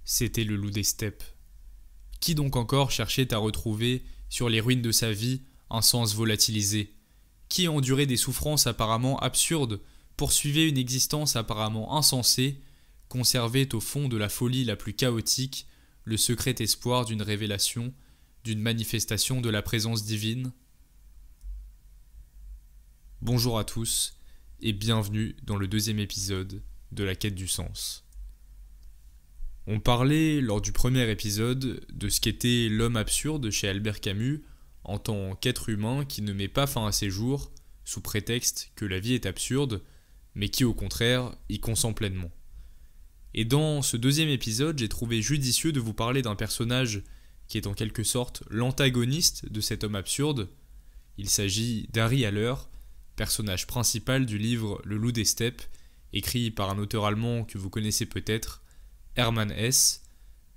C'était le loup des steppes. Qui donc encore cherchait à retrouver, sur les ruines de sa vie, un sens volatilisé? Qui endurait des souffrances apparemment absurdes, poursuivait une existence apparemment insensée, conservait au fond de la folie la plus chaotique le secret espoir d'une révélation, d'une manifestation de la présence divine? Bonjour à tous et bienvenue dans le deuxième épisode de la quête du sens. On parlait lors du premier épisode de ce qu'était l'homme absurde chez Albert Camus en tant qu'être humain qui ne met pas fin à ses jours sous prétexte que la vie est absurde, mais qui au contraire y consent pleinement. Et dans ce deuxième épisode, j'ai trouvé judicieux de vous parler d'un personnage qui est en quelque sorte l'antagoniste de cet homme absurde. Il s'agit d'Harry Haller, personnage principal du livre Le loup des steppes, écrit par un auteur allemand que vous connaissez peut-être, Hermann Hesse,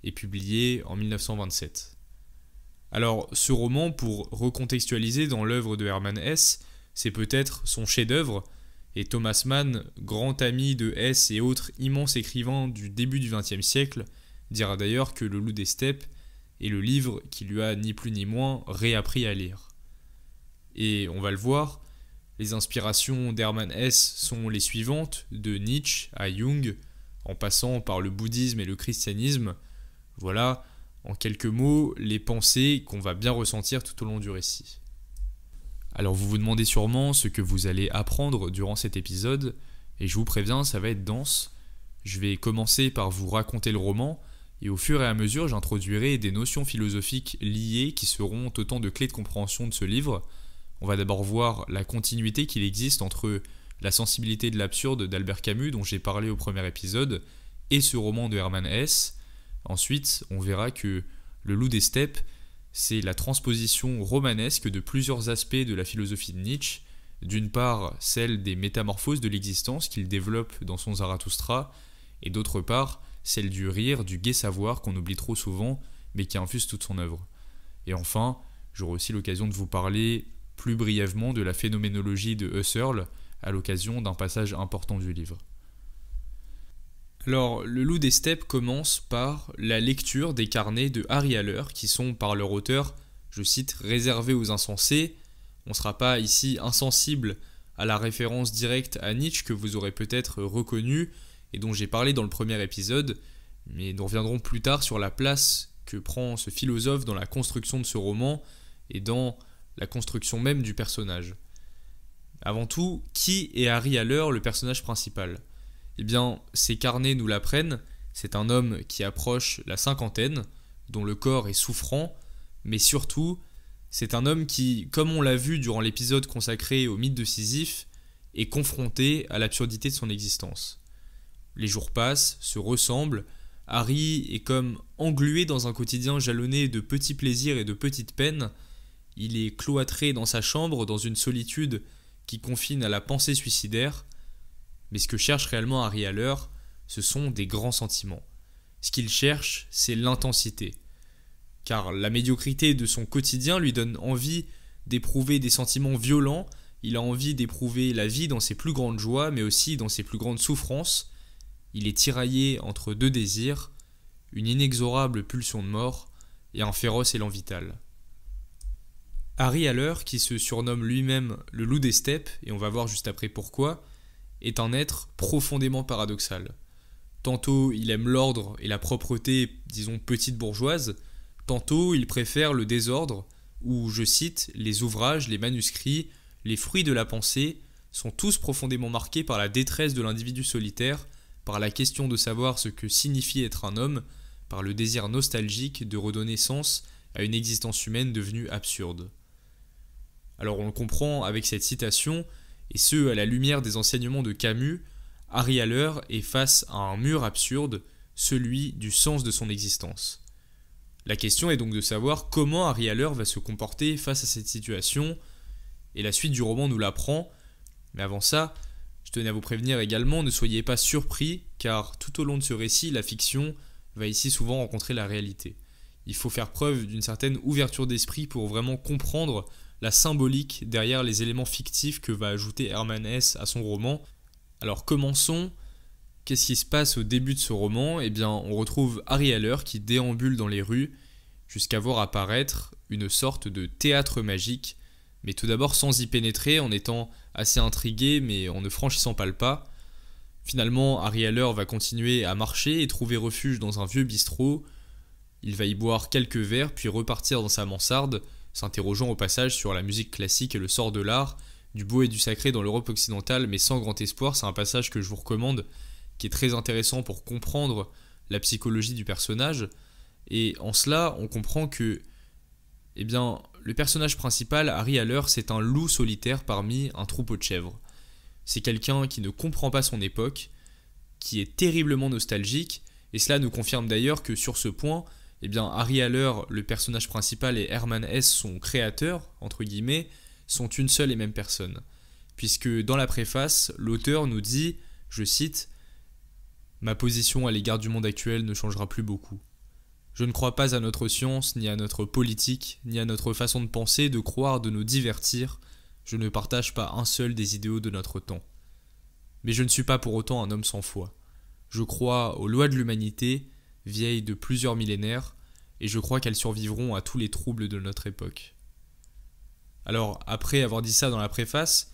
et publié en 1927. Alors, ce roman, pour recontextualiser dans l'œuvre de Hermann Hesse, c'est peut-être son chef-d'œuvre, et Thomas Mann, grand ami de Hesse et autres immenses écrivains du début du XXe siècle, dira d'ailleurs que Le loup des steppes est le livre qui lui a ni plus ni moins réappris à lire. Et on va le voir, les inspirations d'Hermann Hesse sont les suivantes, de Nietzsche à Jung, en passant par le bouddhisme et le christianisme. Voilà, en quelques mots, les pensées qu'on va bien ressentir tout au long du récit. Alors vous vous demandez sûrement ce que vous allez apprendre durant cet épisode, et je vous préviens, ça va être dense. Je vais commencer par vous raconter le roman, et au fur et à mesure, j'introduirai des notions philosophiques liées qui seront autant de clés de compréhension de ce livre. On va d'abord voir la continuité qu'il existe entre la sensibilité de l'absurde d'Albert Camus, dont j'ai parlé au premier épisode, et ce roman de Hermann Hesse. Ensuite, on verra que Le loup des steppes, c'est la transposition romanesque de plusieurs aspects de la philosophie de Nietzsche. D'une part, celle des métamorphoses de l'existence qu'il développe dans son Zarathustra, et d'autre part, celle du rire, du gai savoir qu'on oublie trop souvent, mais qui infuse toute son œuvre. Et enfin, j'aurai aussi l'occasion de vous parler plus brièvement de la phénoménologie de Husserl, à l'occasion d'un passage important du livre. Alors, Le loup des steppes commence par la lecture des carnets de Harry Haller, qui sont par leur auteur, je cite, réservés aux insensés. On ne sera pas ici insensible à la référence directe à Nietzsche que vous aurez peut-être reconnue et dont j'ai parlé dans le premier épisode, mais nous reviendrons plus tard sur la place que prend ce philosophe dans la construction de ce roman et dans la construction même du personnage. Avant tout, qui est Harry Haller, le personnage principal ? Eh bien, ces carnets nous l'apprennent, c'est un homme qui approche la cinquantaine, dont le corps est souffrant, mais surtout, c'est un homme qui, comme on l'a vu durant l'épisode consacré au mythe de Sisyphe, est confronté à l'absurdité de son existence. Les jours passent, se ressemblent, Harry est comme englué dans un quotidien jalonné de petits plaisirs et de petites peines, il est cloîtré dans sa chambre, dans une solitude qui confine à la pensée suicidaire, mais ce que cherche réellement Harry Haller, ce sont des grands sentiments. Ce qu'il cherche, c'est l'intensité. Car la médiocrité de son quotidien lui donne envie d'éprouver des sentiments violents, il a envie d'éprouver la vie dans ses plus grandes joies, mais aussi dans ses plus grandes souffrances. Il est tiraillé entre deux désirs, une inexorable pulsion de mort et un féroce élan vital. Harry Haller, qui se surnomme lui-même le loup des steppes, et on va voir juste après pourquoi, est un être profondément paradoxal. Tantôt il aime l'ordre et la propreté, disons petite bourgeoise, tantôt il préfère le désordre, où, je cite, les ouvrages, les manuscrits, les fruits de la pensée sont tous profondément marqués par la détresse de l'individu solitaire, par la question de savoir ce que signifie être un homme, par le désir nostalgique de redonner sens à une existence humaine devenue absurde. Alors on le comprend avec cette citation, et ce à la lumière des enseignements de Camus, Harry Haller est face à un mur absurde, celui du sens de son existence. La question est donc de savoir comment Harry Haller va se comporter face à cette situation, et la suite du roman nous l'apprend, mais avant ça, je tenais à vous prévenir également, ne soyez pas surpris, car tout au long de ce récit, la fiction va ici souvent rencontrer la réalité. Il faut faire preuve d'une certaine ouverture d'esprit pour vraiment comprendre la symbolique derrière les éléments fictifs que va ajouter Hermann Hesse à son roman. Alors commençons Qu'est-ce qui se passe au début de ce roman? Eh bien, on retrouve Harry Haller qui déambule dans les rues jusqu'à voir apparaître une sorte de théâtre magique, mais tout d'abord sans y pénétrer, en étant assez intrigué mais en ne franchissant pas le pas. Finalement, Harry Haller va continuer à marcher et trouver refuge dans un vieux bistrot. Il va y boire quelques verres puis repartir dans sa mansarde, s'interrogeant au passage sur la musique classique et le sort de l'art, du beau et du sacré dans l'Europe occidentale, mais sans grand espoir. C'est un passage que je vous recommande, qui est très intéressant pour comprendre la psychologie du personnage. Et en cela, on comprend que le personnage principal, Harry Haller, c'est un loup solitaire parmi un troupeau de chèvres. C'est quelqu'un qui ne comprend pas son époque, qui est terriblement nostalgique, et cela nous confirme d'ailleurs que sur ce point, Harry Haller, le personnage principal, et Hermann Hesse, son créateur, entre guillemets, sont une seule et même personne. Puisque dans la préface, l'auteur nous dit, je cite, « Ma position à l'égard du monde actuel ne changera plus beaucoup. Je ne crois pas à notre science, ni à notre politique, ni à notre façon de penser, de croire, de nous divertir. Je ne partage pas un seul des idéaux de notre temps. Mais je ne suis pas pour autant un homme sans foi. Je crois aux lois de l'humanité, vieilles de plusieurs millénaires, et je crois qu'elles survivront à tous les troubles de notre époque. » Alors, après avoir dit ça dans la préface,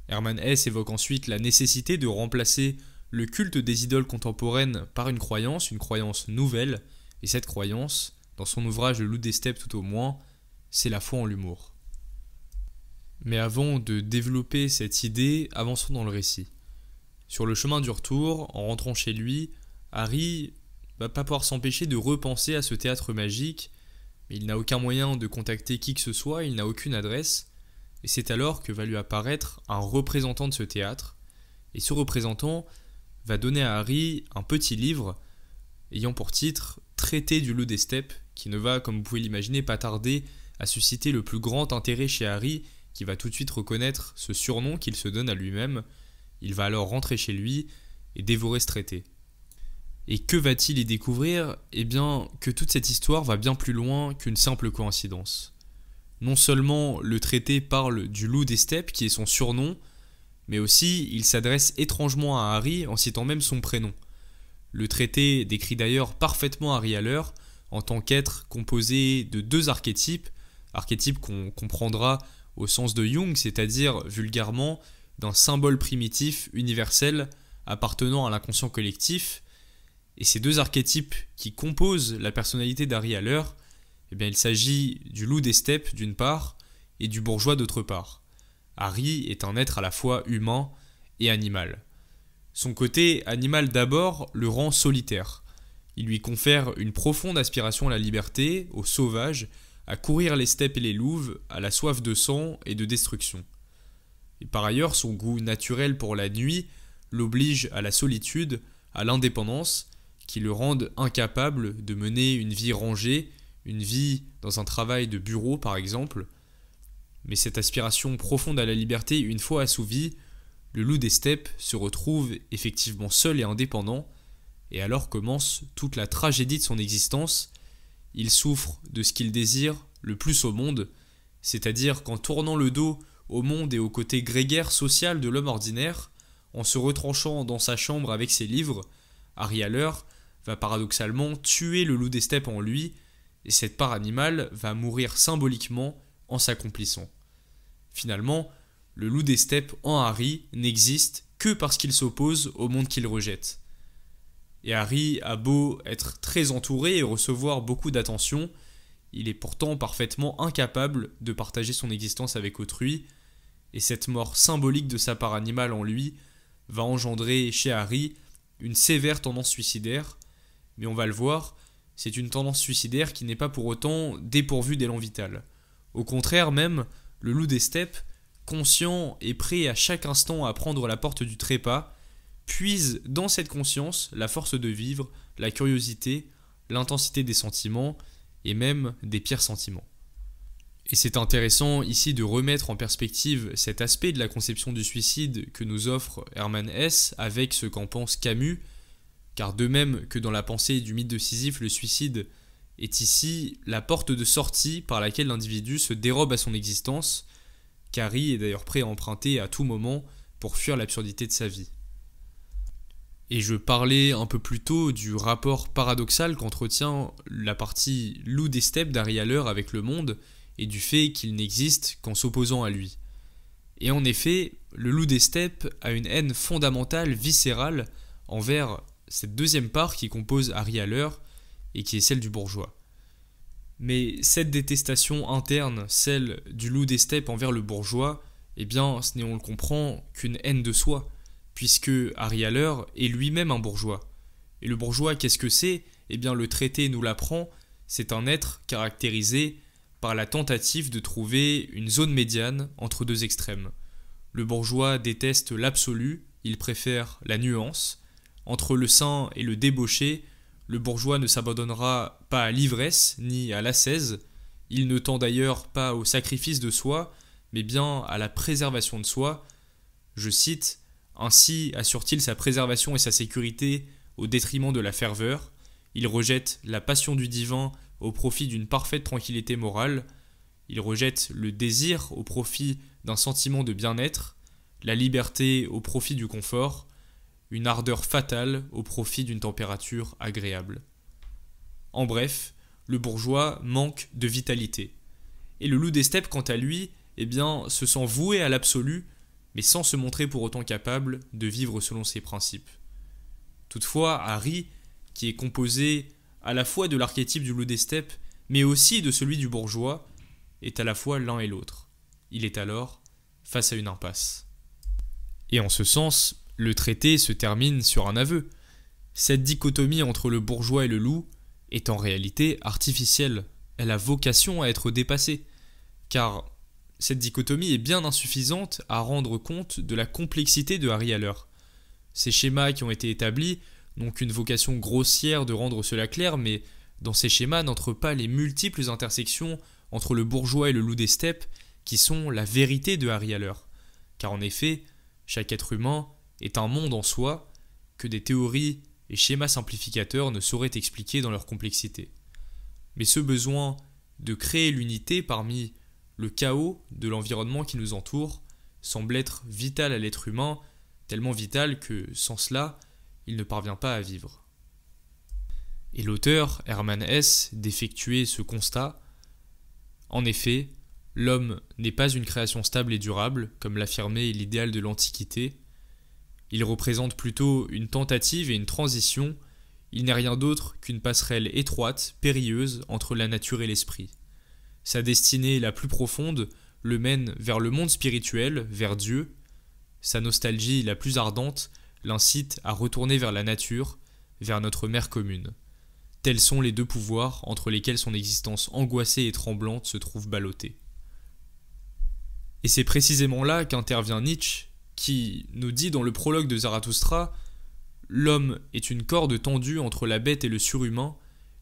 Hermann Hesse évoque ensuite la nécessité de remplacer le culte des idoles contemporaines par une croyance nouvelle, et cette croyance, dans son ouvrage Le Loup des Steppes tout au moins, c'est la foi en l'humour. Mais avant de développer cette idée, avançons dans le récit. Sur le chemin du retour, en rentrant chez lui, Harry va pas pouvoir s'empêcher de repenser à ce théâtre magique, mais il n'a aucun moyen de contacter qui que ce soit, il n'a aucune adresse, et c'est alors que va lui apparaître un représentant de ce théâtre, et ce représentant va donner à Harry un petit livre ayant pour titre « Traité du loup des steppes », qui ne va, comme vous pouvez l'imaginer, pas tarder à susciter le plus grand intérêt chez Harry, qui va tout de suite reconnaître ce surnom qu'il se donne à lui-même. Il va alors rentrer chez lui et dévorer ce traité. Et que va-t-il y découvrir? Eh bien, que toute cette histoire va bien plus loin qu'une simple coïncidence. Non seulement le traité parle du loup des steppes, qui est son surnom, mais aussi il s'adresse étrangement à Harry en citant même son prénom. Le traité décrit d'ailleurs parfaitement Harry Haller en tant qu'être composé de deux archétypes qu'on comprendra au sens de Jung, c'est-à-dire vulgairement d'un symbole primitif universel appartenant à l'inconscient collectif. Et ces deux archétypes qui composent la personnalité d'Harry Haller, il s'agit du loup des steppes d'une part et du bourgeois d'autre part. Harry est un être à la fois humain et animal. Son côté animal d'abord le rend solitaire. Il lui confère une profonde aspiration à la liberté, au sauvage, à courir les steppes et les louves, à la soif de sang et de destruction. Et par ailleurs, son goût naturel pour la nuit l'oblige à la solitude, à l'indépendance, qui le rendent incapable de mener une vie rangée, une vie dans un travail de bureau par exemple. Mais cette aspiration profonde à la liberté, une fois assouvie, le loup des steppes se retrouve effectivement seul et indépendant, et alors commence toute la tragédie de son existence. Il souffre de ce qu'il désire le plus au monde, c'est-à-dire qu'en tournant le dos au monde et au côté grégaire social de l'homme ordinaire, en se retranchant dans sa chambre avec ses livres, Harry Haller va paradoxalement tuer le loup des steppes en lui, et cette part animale va mourir symboliquement en s'accomplissant. Finalement, le loup des steppes en Harry n'existe que parce qu'il s'oppose au monde qu'il rejette. Et Harry a beau être très entouré et recevoir beaucoup d'attention, il est pourtant parfaitement incapable de partager son existence avec autrui, et cette mort symbolique de sa part animale en lui va engendrer chez Harry une sévère tendance suicidaire, mais on va le voir, c'est une tendance suicidaire qui n'est pas pour autant dépourvue d'élan vital. Au contraire même, le loup des steppes, conscient et prêt à chaque instant à prendre la porte du trépas, puise dans cette conscience la force de vivre, la curiosité, l'intensité des sentiments et même des pires sentiments. Et c'est intéressant ici de remettre en perspective cet aspect de la conception du suicide que nous offre Hermann Hesse avec ce qu'en pense Camus, car de même que dans la pensée du mythe de Sisyphe, le suicide est ici la porte de sortie par laquelle l'individu se dérobe à son existence, qu'Harry est d'ailleurs prêt à emprunter à tout moment pour fuir l'absurdité de sa vie. Et je parlais un peu plus tôt du rapport paradoxal qu'entretient la partie loup des steppes d'Harry Haller avec le monde et du fait qu'il n'existe qu'en s'opposant à lui. Et en effet, le loup des steppes a une haine fondamentale, viscérale, envers cette deuxième part qui compose Harry Haller et qui est celle du bourgeois. Mais cette détestation interne, celle du loup des steppes envers le bourgeois, eh bien, ce n'est, on le comprend, qu'une haine de soi, puisque Harry Haller est lui-même un bourgeois. Et le bourgeois, qu'est-ce que c'est ? Eh bien, le traité nous l'apprend, c'est un être caractérisé par la tentative de trouver une zone médiane entre deux extrêmes. Le bourgeois déteste l'absolu, il préfère la nuance. Entre le saint et le débauché, le bourgeois ne s'abandonnera pas à l'ivresse ni à l'ascèse, il ne tend d'ailleurs pas au sacrifice de soi, mais bien à la préservation de soi. Je cite, « Ainsi assure-t-il sa préservation et sa sécurité au détriment de la ferveur, il rejette la passion du divin au profit d'une parfaite tranquillité morale, il rejette le désir au profit d'un sentiment de bien-être, la liberté au profit du confort, une ardeur fatale au profit d'une température agréable. » En bref, le bourgeois manque de vitalité. Et le loup des steppes, quant à lui, eh bien, se sent voué à l'absolu, mais sans se montrer pour autant capable de vivre selon ses principes. Toutefois, Harry, qui est composé à la fois de l'archétype du loup des steppes, mais aussi de celui du bourgeois, est à la fois l'un et l'autre. Il est alors face à une impasse. Et en ce sens, le traité se termine sur un aveu. Cette dichotomie entre le bourgeois et le loup est en réalité artificielle. Elle a vocation à être dépassée. Car cette dichotomie est bien insuffisante à rendre compte de la complexité de Harry Haller. Ces schémas qui ont été établis n'ont qu'une vocation grossière de rendre cela clair, mais dans ces schémas n'entrent pas les multiples intersections entre le bourgeois et le loup des steppes qui sont la vérité de Harry Haller. Car en effet, chaque être humain est un monde en soi que des théories et schémas simplificateurs ne sauraient expliquer dans leur complexité. Mais ce besoin de créer l'unité parmi le chaos de l'environnement qui nous entoure semble être vital à l'être humain, tellement vital que, sans cela, il ne parvient pas à vivre. Et l'auteur, Hermann Hesse, d'effectuer ce constat. En effet, l'homme n'est pas une création stable et durable, comme l'affirmait l'idéal de l'Antiquité. Il représente plutôt une tentative et une transition. Il n'est rien d'autre qu'une passerelle étroite, périlleuse, entre la nature et l'esprit. Sa destinée la plus profonde le mène vers le monde spirituel, vers Dieu. Sa nostalgie la plus ardente l'incite à retourner vers la nature, vers notre mère commune. Tels sont les deux pouvoirs entre lesquels son existence angoissée et tremblante se trouve ballottée. Et c'est précisément là qu'intervient Nietzsche, qui nous dit dans le prologue de Zarathustra « L'homme est une corde tendue entre la bête et le surhumain,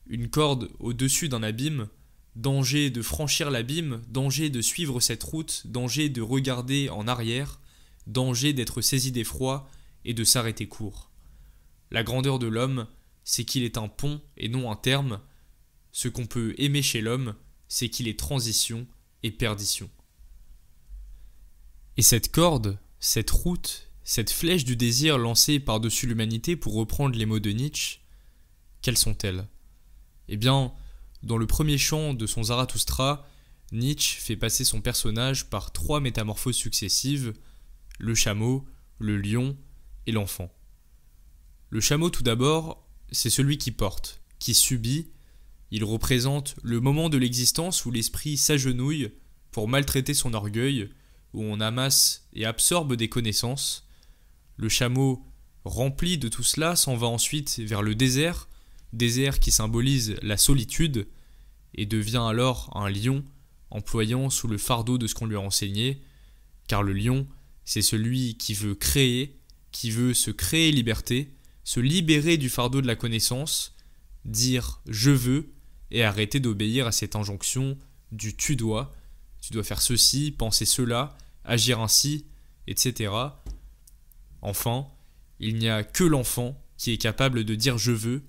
une corde au-dessus d'un abîme, danger de franchir l'abîme, danger de suivre cette route, danger de regarder en arrière, danger d'être saisi d'effroi et de s'arrêter court. La grandeur de l'homme, c'est qu'il est un pont et non un terme. Ce qu'on peut aimer chez l'homme, c'est qu'il est transition et perdition. » Et cette corde, cette route, cette flèche du désir lancée par-dessus l'humanité pour reprendre les mots de Nietzsche, quelles sont-elles ? Eh bien, dans le premier chant de son Zarathustra, Nietzsche fait passer son personnage par 3 métamorphoses successives, le chameau, le lion et l'enfant. Le chameau tout d'abord, c'est celui qui porte, qui subit. Il représente le moment de l'existence où l'esprit s'agenouille pour maltraiter son orgueil, où on amasse et absorbe des connaissances. Le chameau, rempli de tout cela, s'en va ensuite vers le désert qui symbolise la solitude, et devient alors un lion, employant sous le fardeau de ce qu'on lui a enseigné, car le lion, c'est celui qui veut créer, qui veut se créer liberté, se libérer du fardeau de la connaissance, dire « je veux » et arrêter d'obéir à cette injonction du « tu dois », tu dois faire ceci, penser cela, agir ainsi, etc. Enfin, il n'y a que l'enfant qui est capable de dire « je veux ».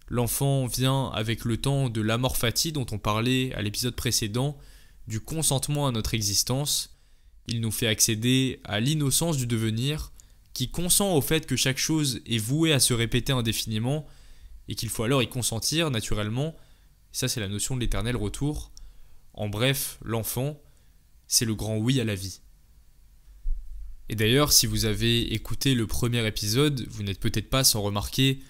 L'enfant vient avec le temps de l'amor fati dont on parlait à l'épisode précédent, du consentement à notre existence. Il nous fait accéder à l'innocence du devenir qui consent au fait que chaque chose est vouée à se répéter indéfiniment, et qu'il faut alors y consentir naturellement. Ça, c'est la notion de l'éternel retour. En bref, l'enfant, c'est le grand oui à la vie. Et d'ailleurs, si vous avez écouté le premier épisode, vous n'êtes peut-être pas sans remarquer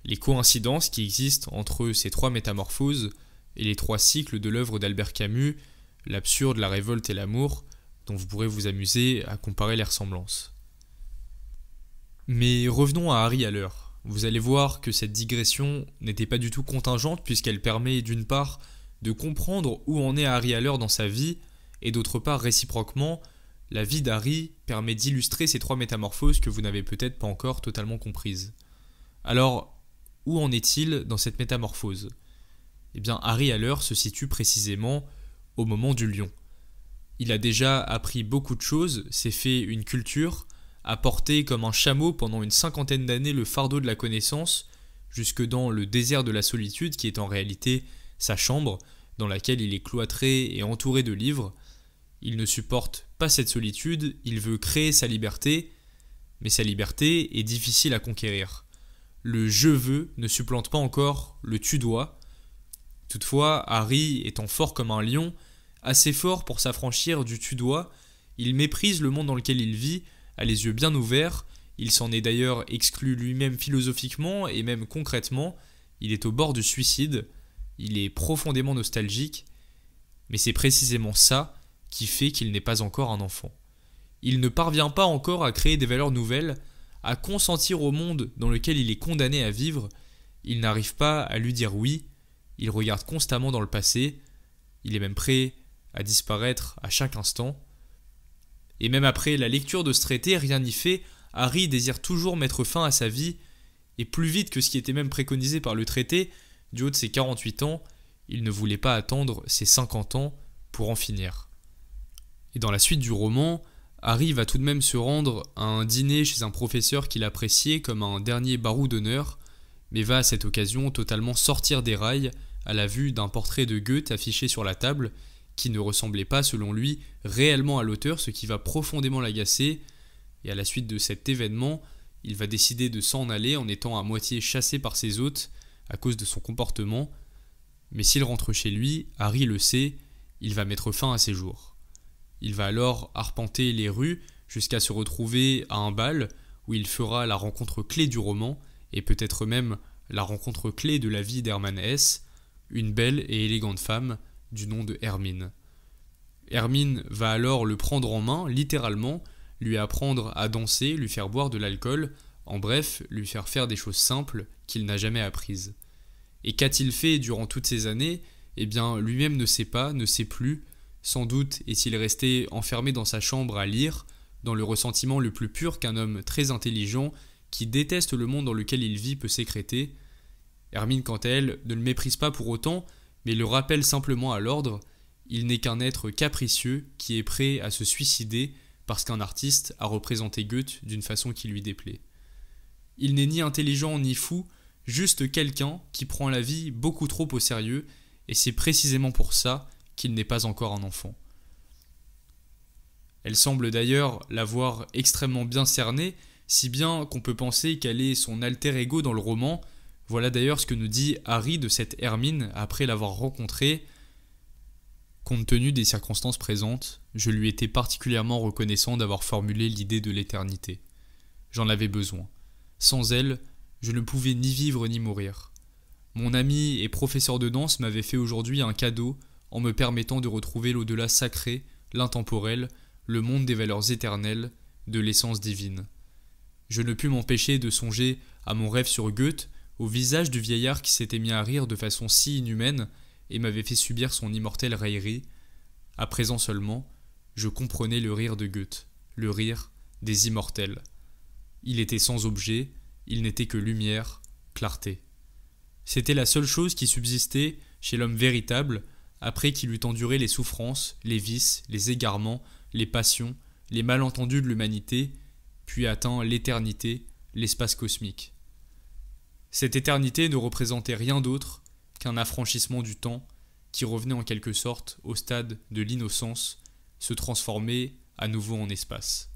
les coïncidences qui existent entre ces 3 métamorphoses et les 3 cycles de l'œuvre d'Albert Camus, l'absurde, la révolte et l'amour, dont vous pourrez vous amuser à comparer les ressemblances. Mais revenons à Harry Haller. Vous allez voir que cette digression n'était pas du tout contingente puisqu'elle permet d'une part de comprendre où en est Harry Haller dans sa vie et d'autre part réciproquement, la vie d'Harry permet d'illustrer ces 3 métamorphoses que vous n'avez peut-être pas encore totalement comprises. Alors, où en est-il dans cette métamorphose ? Eh bien, Harry Haller se situe précisément au moment du lion. Il a déjà appris beaucoup de choses, s'est fait une culture, a porté comme un chameau pendant une 50aine d'années le fardeau de la connaissance, jusque dans le désert de la solitude qui est en réalité sa chambre, dans laquelle il est cloîtré et entouré de livres. Il ne supporte pas cette solitude, il veut créer sa liberté, mais sa liberté est difficile à conquérir. Le « je veux » ne supplante pas encore le « tu dois ». Toutefois, Harry étant fort comme un lion, assez fort pour s'affranchir du « tu dois », il méprise le monde dans lequel il vit, a les yeux bien ouverts, il s'en est d'ailleurs exclu lui-même philosophiquement et même concrètement, il est au bord du suicide, il est profondément nostalgique, mais c'est précisément ça qui fait qu'il n'est pas encore un enfant. Il ne parvient pas encore à créer des valeurs nouvelles, à consentir au monde dans lequel il est condamné à vivre, il n'arrive pas à lui dire oui, il regarde constamment dans le passé, il est même prêt à disparaître à chaque instant. Et même après la lecture de ce traité, rien n'y fait, Harry désire toujours mettre fin à sa vie, et plus vite que ce qui était même préconisé par le traité, du haut de ses 48 ans, il ne voulait pas attendre ses 50 ans pour en finir. Et dans la suite du roman, Harry va tout de même se rendre à un dîner chez un professeur qu'il appréciait comme un dernier barou d'honneur, mais va à cette occasion totalement sortir des rails à la vue d'un portrait de Goethe affiché sur la table, qui ne ressemblait pas selon lui réellement à l'auteur, ce qui va profondément l'agacer, et à la suite de cet événement, il va décider de s'en aller en étant à moitié chassé par ses hôtes à cause de son comportement, mais s'il rentre chez lui, Harry le sait, il va mettre fin à ses jours. Il va alors arpenter les rues jusqu'à se retrouver à un bal où il fera la rencontre clé du roman et peut-être même la rencontre clé de la vie d'Hermann Hesse, une belle et élégante femme du nom de Hermine. Hermine va alors le prendre en main, littéralement, lui apprendre à danser, lui faire boire de l'alcool, en bref, lui faire faire des choses simples qu'il n'a jamais apprises. Et qu'a-t-il fait durant toutes ces années ? Eh bien, lui-même ne sait pas, ne sait plus. Sans doute est-il resté enfermé dans sa chambre à lire, dans le ressentiment le plus pur qu'un homme très intelligent, qui déteste le monde dans lequel il vit, peut sécréter. Hermine, quant à elle, ne le méprise pas pour autant, mais le rappelle simplement à l'ordre. Il n'est qu'un être capricieux qui est prêt à se suicider parce qu'un artiste a représenté Goethe d'une façon qui lui déplaît. Il n'est ni intelligent ni fou, juste quelqu'un qui prend la vie beaucoup trop au sérieux, et c'est précisément pour ça qu'il n'est pas encore un enfant. Elle semble d'ailleurs l'avoir extrêmement bien cerné, si bien qu'on peut penser qu'elle est son alter ego dans le roman. Voilà d'ailleurs ce que nous dit Harry de cette Hermine après l'avoir rencontrée. Compte tenu des circonstances présentes, je lui étais particulièrement reconnaissant d'avoir formulé l'idée de l'éternité. J'en avais besoin. Sans elle, je ne pouvais ni vivre ni mourir. Mon ami et professeur de danse m'avait fait aujourd'hui un cadeau en me permettant de retrouver l'au-delà sacré, l'intemporel, le monde des valeurs éternelles, de l'essence divine. Je ne pus m'empêcher de songer à mon rêve sur Goethe, au visage du vieillard qui s'était mis à rire de façon si inhumaine et m'avait fait subir son immortelle raillerie. À présent seulement, je comprenais le rire de Goethe, le rire des immortels. Il était sans objet, il n'était que lumière, clarté. C'était la seule chose qui subsistait chez l'homme véritable, après qu'il eut enduré les souffrances, les vices, les égarements, les passions, les malentendus de l'humanité, puis atteint l'éternité, l'espace cosmique. Cette éternité ne représentait rien d'autre qu'un affranchissement du temps qui revenait en quelque sorte au stade de l'innocence, se transformait à nouveau en espace.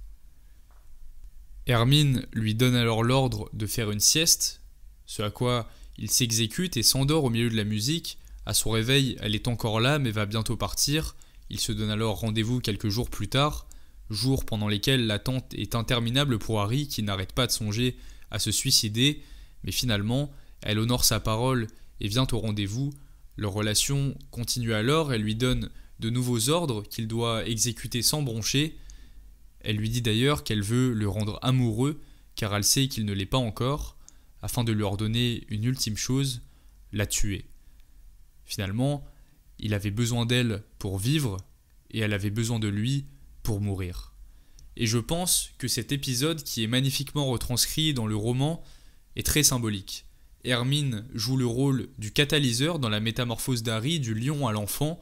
Hermine lui donne alors l'ordre de faire une sieste, ce à quoi il s'exécute et s'endort au milieu de la musique. À son réveil, elle est encore là mais va bientôt partir. Il se donne alors rendez-vous quelques jours plus tard, jours pendant lesquels l'attente est interminable pour Harry qui n'arrête pas de songer à se suicider, mais finalement, elle honore sa parole et vient au rendez-vous. Leur relation continue alors, elle lui donne de nouveaux ordres qu'il doit exécuter sans broncher. Elle lui dit d'ailleurs qu'elle veut le rendre amoureux, car elle sait qu'il ne l'est pas encore, afin de lui ordonner une ultime chose, la tuer. Finalement, il avait besoin d'elle pour vivre, et elle avait besoin de lui pour mourir. Et je pense que cet épisode, qui est magnifiquement retranscrit dans le roman, est très symbolique. Hermine joue le rôle du catalyseur dans la métamorphose d'Harry du lion à l'enfant,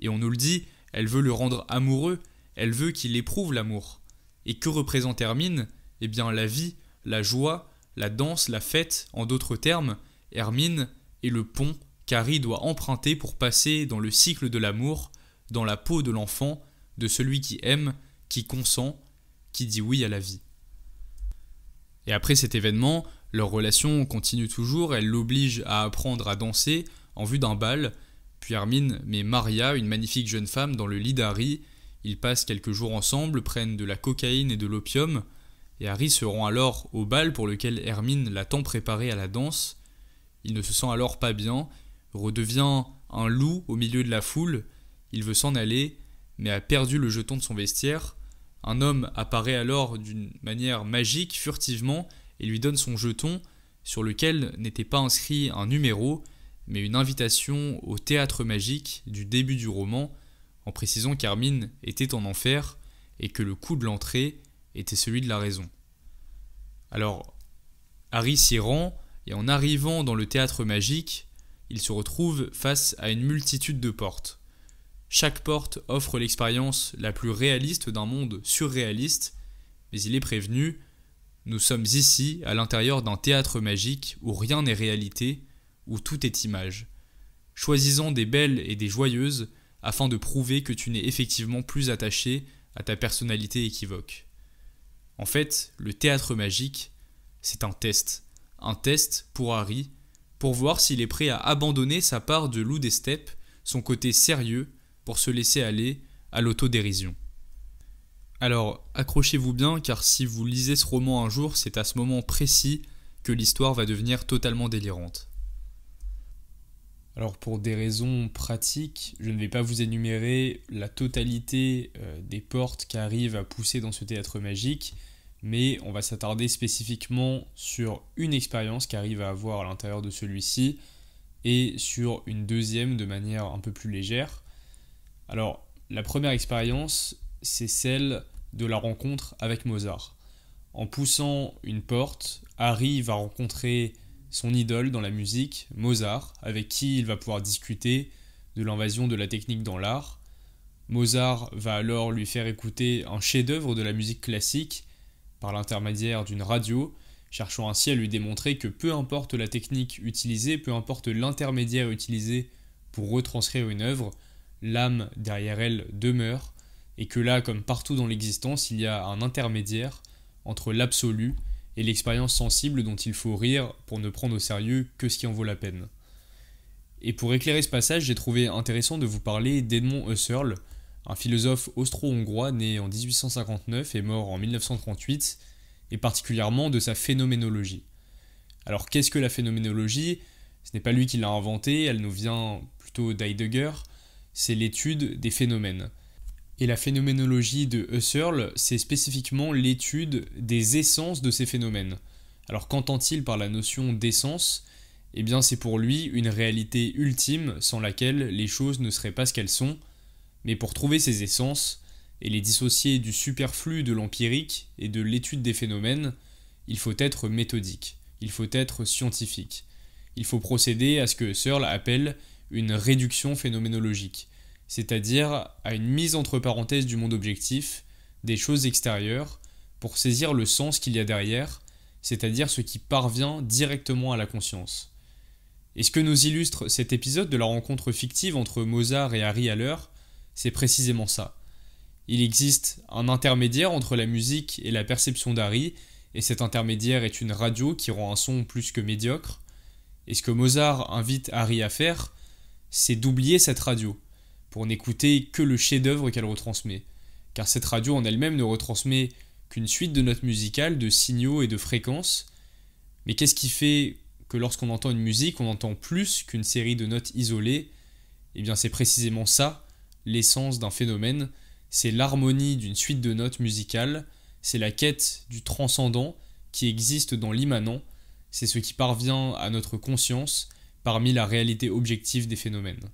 et on nous le dit, elle veut le rendre amoureux, elle veut qu'il éprouve l'amour. Et que représente Hermine ? Eh bien la vie, la joie, la danse, la fête, en d'autres termes, Hermine est le pont qu'Harry doit emprunter pour passer dans le cycle de l'amour, dans la peau de l'enfant, de celui qui aime, qui consent, qui dit oui à la vie. Et après cet événement, leur relation continue toujours, elle l'oblige à apprendre à danser en vue d'un bal, puis Hermine met Maria, une magnifique jeune femme, dans le lit d'Harry. Ils passent quelques jours ensemble, prennent de la cocaïne et de l'opium, et Harry se rend alors au bal pour lequel Hermine l'a tant préparé à la danse. Il ne se sent alors pas bien, redevient un loup au milieu de la foule, il veut s'en aller, mais a perdu le jeton de son vestiaire. Un homme apparaît alors d'une manière magique, furtivement, et lui donne son jeton, sur lequel n'était pas inscrit un numéro, mais une invitation au théâtre magique du début du roman, en précisant qu'Hermine était en enfer et que le coût de l'entrée était celui de la raison. Alors, Harry s'y rend, et en arrivant dans le théâtre magique, il se retrouve face à une multitude de portes. Chaque porte offre l'expérience la plus réaliste d'un monde surréaliste, mais il est prévenu, nous sommes ici à l'intérieur d'un théâtre magique où rien n'est réalité, où tout est image. Choisis-en des belles et des joyeuses afin de prouver que tu n'es effectivement plus attaché à ta personnalité équivoque. En fait, le théâtre magique, c'est un test pour Harry, pour voir s'il est prêt à abandonner sa part de loup des steppes, son côté sérieux, pour se laisser aller à l'autodérision. Alors, accrochez-vous bien, car si vous lisez ce roman un jour, c'est à ce moment précis que l'histoire va devenir totalement délirante. Alors, pour des raisons pratiques, je ne vais pas vous énumérer la totalité des portes qu'Harry va pousser dans ce théâtre magique, mais on va s'attarder spécifiquement sur une expérience qu'Harry va avoir à l'intérieur de celui-ci, et sur une deuxième de manière un peu plus légère. Alors, la première expérience, c'est celle de la rencontre avec Mozart. En poussant une porte, Harry va rencontrer son idole dans la musique, Mozart, avec qui il va pouvoir discuter de l'invasion de la technique dans l'art. Mozart va alors lui faire écouter un chef-d'œuvre de la musique classique par l'intermédiaire d'une radio, cherchant ainsi à lui démontrer que peu importe la technique utilisée, peu importe l'intermédiaire utilisé pour retranscrire une œuvre, l'âme derrière elle demeure, et que là, comme partout dans l'existence, il y a un intermédiaire entre l'absolu et l'expérience sensible dont il faut rire pour ne prendre au sérieux que ce qui en vaut la peine. Et pour éclairer ce passage, j'ai trouvé intéressant de vous parler d'Edmond Husserl, un philosophe austro-hongrois né en 1859 et mort en 1938, et particulièrement de sa phénoménologie. Alors qu'est-ce que la phénoménologie ? Ce n'est pas lui qui l'a inventée, elle nous vient plutôt d'Heidegger, c'est l'étude des phénomènes. Et la phénoménologie de Husserl, c'est spécifiquement l'étude des essences de ces phénomènes. Alors qu'entend-il par la notion d'essence ? Eh bien c'est pour lui une réalité ultime sans laquelle les choses ne seraient pas ce qu'elles sont, mais pour trouver ces essences et les dissocier du superflu de l'empirique et de l'étude des phénomènes, il faut être méthodique, il faut être scientifique. Il faut procéder à ce que Husserl appelle une réduction phénoménologique, c'est-à-dire à une mise entre parenthèses du monde objectif, des choses extérieures, pour saisir le sens qu'il y a derrière, c'est-à-dire ce qui parvient directement à la conscience. Et ce que nous illustre cet épisode de la rencontre fictive entre Mozart et Harry Haller, c'est précisément ça. Il existe un intermédiaire entre la musique et la perception d'Harry, et cet intermédiaire est une radio qui rend un son plus que médiocre. Et ce que Mozart invite Harry à faire, c'est d'oublier cette radio, pour n'écouter que le chef-d'œuvre qu'elle retransmet. Car cette radio en elle-même ne retransmet qu'une suite de notes musicales, de signaux et de fréquences. Mais qu'est-ce qui fait que lorsqu'on entend une musique, on entend plus qu'une série de notes isolées? Eh bien c'est précisément ça, l'essence d'un phénomène, c'est l'harmonie d'une suite de notes musicales, c'est la quête du transcendant qui existe dans l'immanent, c'est ce qui parvient à notre conscience parmi la réalité objective des phénomènes.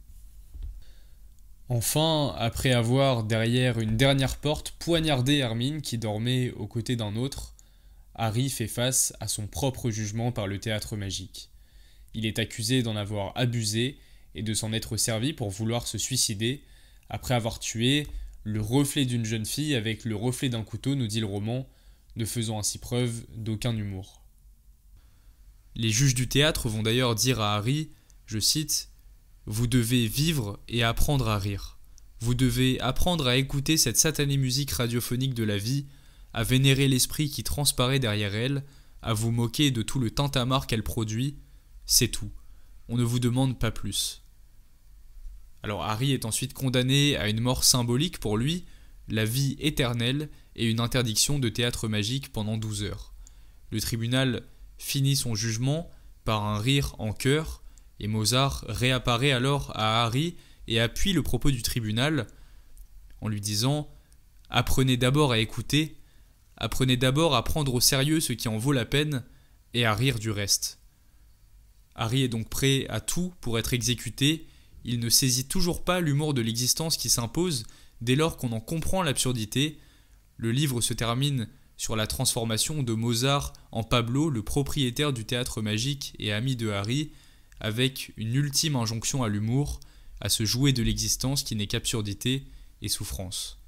Enfin, après avoir derrière une dernière porte poignardé Hermine qui dormait aux côtés d'un autre, Harry fait face à son propre jugement par le théâtre magique. Il est accusé d'en avoir abusé et de s'en être servi pour vouloir se suicider, après avoir tué le reflet d'une jeune fille avec le reflet d'un couteau, nous dit le roman, ne faisant ainsi preuve d'aucun humour. Les juges du théâtre vont d'ailleurs dire à Harry, je cite, « Vous devez vivre et apprendre à rire. Vous devez apprendre à écouter cette satanée musique radiophonique de la vie, à vénérer l'esprit qui transparaît derrière elle, à vous moquer de tout le tintamarre qu'elle produit. C'est tout. On ne vous demande pas plus. » Alors Harry est ensuite condamné à une mort symbolique pour lui, la vie éternelle et une interdiction de théâtre magique pendant 12 heures. Le tribunal finit son jugement par un rire en chœur, et Mozart réapparaît alors à Harry et appuie le propos du tribunal en lui disant « Apprenez d'abord à écouter, apprenez d'abord à prendre au sérieux ce qui en vaut la peine et à rire du reste. » Harry est donc prêt à tout pour être exécuté. Il ne saisit toujours pas l'humour de l'existence qui s'impose dès lors qu'on en comprend l'absurdité. Le livre se termine sur la transformation de Mozart en Pablo, le propriétaire du théâtre magique et ami de Harry, avec une ultime injonction à l'humour, à se jouer de l'existence qui n'est qu'absurdité et souffrance.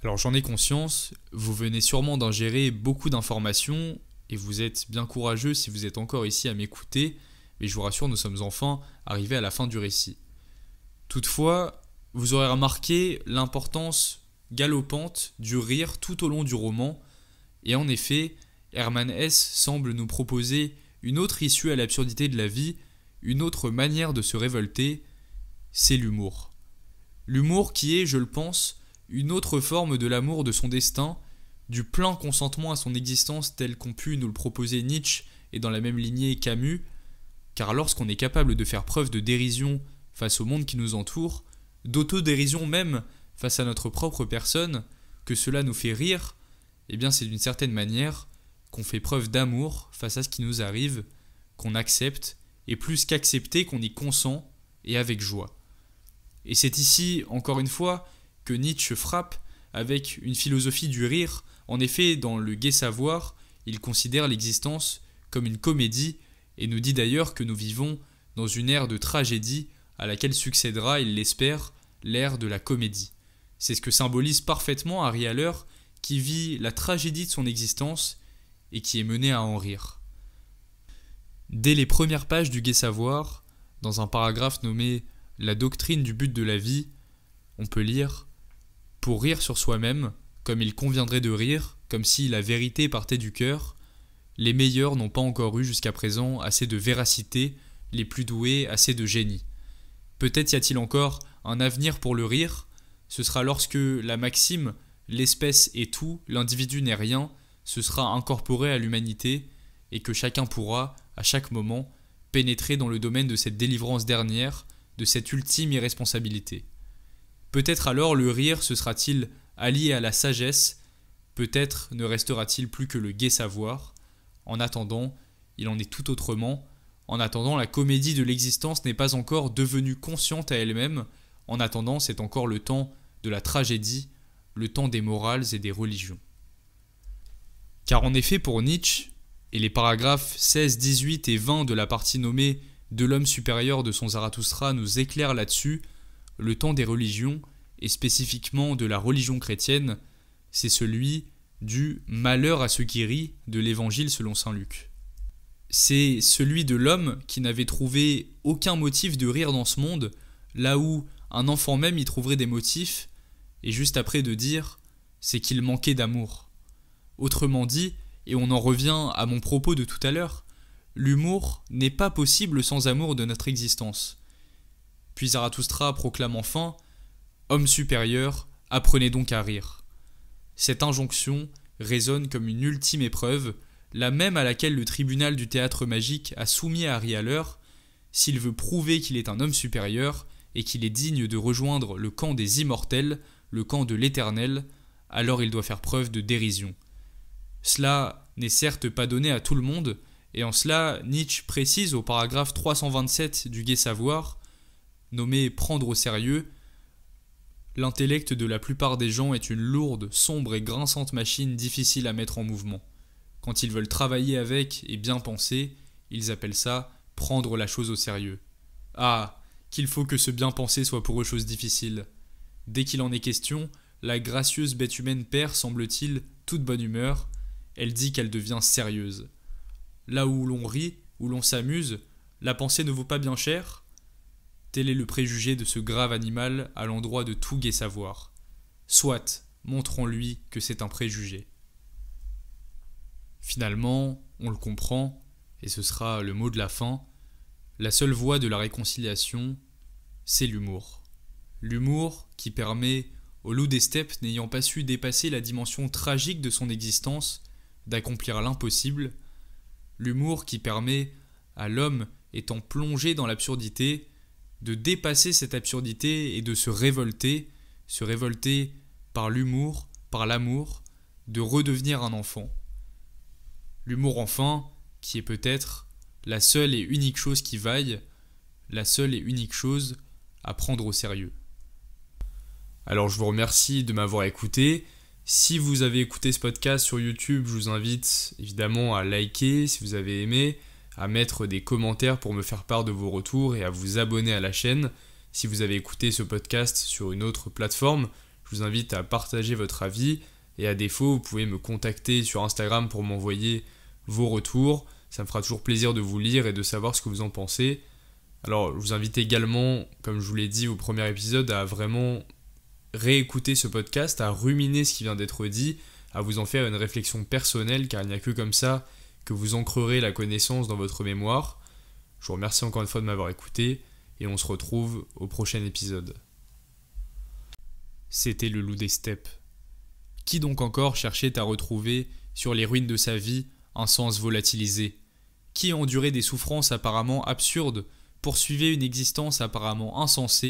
Alors j'en ai conscience, vous venez sûrement d'ingérer beaucoup d'informations et vous êtes bien courageux si vous êtes encore ici à m'écouter, mais je vous rassure, nous sommes enfin arrivés à la fin du récit. Toutefois, vous aurez remarqué l'importance galopante du rire tout au long du roman, et en effet, Hermann Hesse semble nous proposer une autre issue à l'absurdité de la vie, une autre manière de se révolter, c'est l'humour. L'humour qui est, je le pense, une autre forme de l'amour de son destin, du plein consentement à son existence tel qu'ont pu nous le proposer Nietzsche et dans la même lignée Camus, car lorsqu'on est capable de faire preuve de dérision face au monde qui nous entoure, d'autodérision même face à notre propre personne, que cela nous fait rire, eh bien c'est d'une certaine manière qu'on fait preuve d'amour face à ce qui nous arrive, qu'on accepte, et plus qu'accepter qu'on y consent, et avec joie. Et c'est ici, encore une fois, que Nietzsche frappe avec une philosophie du rire. En effet, dans le Gai Savoir, il considère l'existence comme une comédie, et nous dit d'ailleurs que nous vivons dans une ère de tragédie à laquelle succédera, il l'espère, l'ère de la comédie. C'est ce que symbolise parfaitement Harry Haller, qui vit la tragédie de son existence et qui est mené à en rire. Dès les premières pages du Gai Savoir, dans un paragraphe nommé « La doctrine du but de la vie », on peut lire « Pour rire sur soi-même, comme il conviendrait de rire, comme si la vérité partait du cœur, les meilleurs n'ont pas encore eu jusqu'à présent assez de véracité, les plus doués assez de génie. Peut-être y a-t-il encore un avenir pour le rire, ce sera lorsque la maxime « l'espèce est tout, l'individu n'est rien » se sera incorporée à l'humanité et que chacun pourra, à chaque moment, pénétrer dans le domaine de cette délivrance dernière, de cette ultime irresponsabilité. Peut-être alors le rire se sera-t-il allié à la sagesse, peut-être ne restera-t-il plus que le gai savoir. En attendant, il en est tout autrement. En attendant, la comédie de l'existence n'est pas encore devenue consciente à elle-même. En attendant, c'est encore le temps de la tragédie, le temps des morales et des religions. Car en effet, pour Nietzsche, et les paragraphes 16, 18 et 20 de la partie nommée « De l'homme supérieur » de son Zarathustra nous éclairent là-dessus, le temps des religions, et spécifiquement de la religion chrétienne, c'est celui du « malheur à ceux qui rient » de l'Évangile selon saint Luc. C'est celui de l'homme qui n'avait trouvé aucun motif de rire dans ce monde, là où un enfant même y trouverait des motifs, et juste après de dire « c'est qu'il manquait d'amour ». Autrement dit, et on en revient à mon propos de tout à l'heure, l'humour n'est pas possible sans amour de notre existence. Puis Zarathustra proclame enfin « Homme supérieur, apprenez donc à rire ». Cette injonction résonne comme une ultime épreuve, la même à laquelle le tribunal du théâtre magique a soumis Harry Haller, s'il veut prouver qu'il est un homme supérieur et qu'il est digne de rejoindre le camp des immortels, le camp de l'éternel, alors il doit faire preuve de dérision. Cela n'est certes pas donné à tout le monde, et en cela Nietzsche précise au paragraphe 327 du Gai Savoir, nommé « Prendre au sérieux », l'intellect de la plupart des gens est une lourde, sombre et grinçante machine difficile à mettre en mouvement. Quand ils veulent travailler avec et bien penser, ils appellent ça « prendre la chose au sérieux ». Ah, qu'il faut que ce bien penser soit pour eux chose difficile. Dès qu'il en est question, la gracieuse bête humaine perd, semble-t-il, toute bonne humeur, elle dit qu'elle devient sérieuse. Là où l'on rit, où l'on s'amuse, la pensée ne vaut pas bien cher ? Tel est le préjugé de ce grave animal à l'endroit de tout gai savoir. Soit, montrons-lui que c'est un préjugé. Finalement, on le comprend, et ce sera le mot de la fin, la seule voie de la réconciliation, c'est l'humour. L'humour qui permet au loup des steppes n'ayant pas su dépasser la dimension tragique de son existence d'accomplir l'impossible, l'humour qui permet à l'homme étant plongé dans l'absurdité de dépasser cette absurdité et de se révolter par l'humour, par l'amour, de redevenir un enfant. L'humour enfin, qui est peut-être la seule et unique chose qui vaille, la seule et unique chose à prendre au sérieux. Alors je vous remercie de m'avoir écouté. Si vous avez écouté ce podcast sur YouTube, je vous invite évidemment à liker si vous avez aimé, à mettre des commentaires pour me faire part de vos retours et à vous abonner à la chaîne. Si vous avez écouté ce podcast sur une autre plateforme, je vous invite à partager votre avis et à défaut, vous pouvez me contacter sur Instagram pour m'envoyer vos retours. Ça me fera toujours plaisir de vous lire et de savoir ce que vous en pensez. Alors, je vous invite également, comme je vous l'ai dit au premier épisode, à vraiment réécouter ce podcast, à ruminer ce qui vient d'être dit, à vous en faire une réflexion personnelle, car il n'y a que comme ça que vous ancrerez la connaissance dans votre mémoire. Je vous remercie encore une fois de m'avoir écouté, et on se retrouve au prochain épisode. C'était le loup des steppes. Qui donc encore cherchait à retrouver, sur les ruines de sa vie, un sens volatilisé ? Qui endurait des souffrances apparemment absurdes, poursuivait une existence apparemment insensée,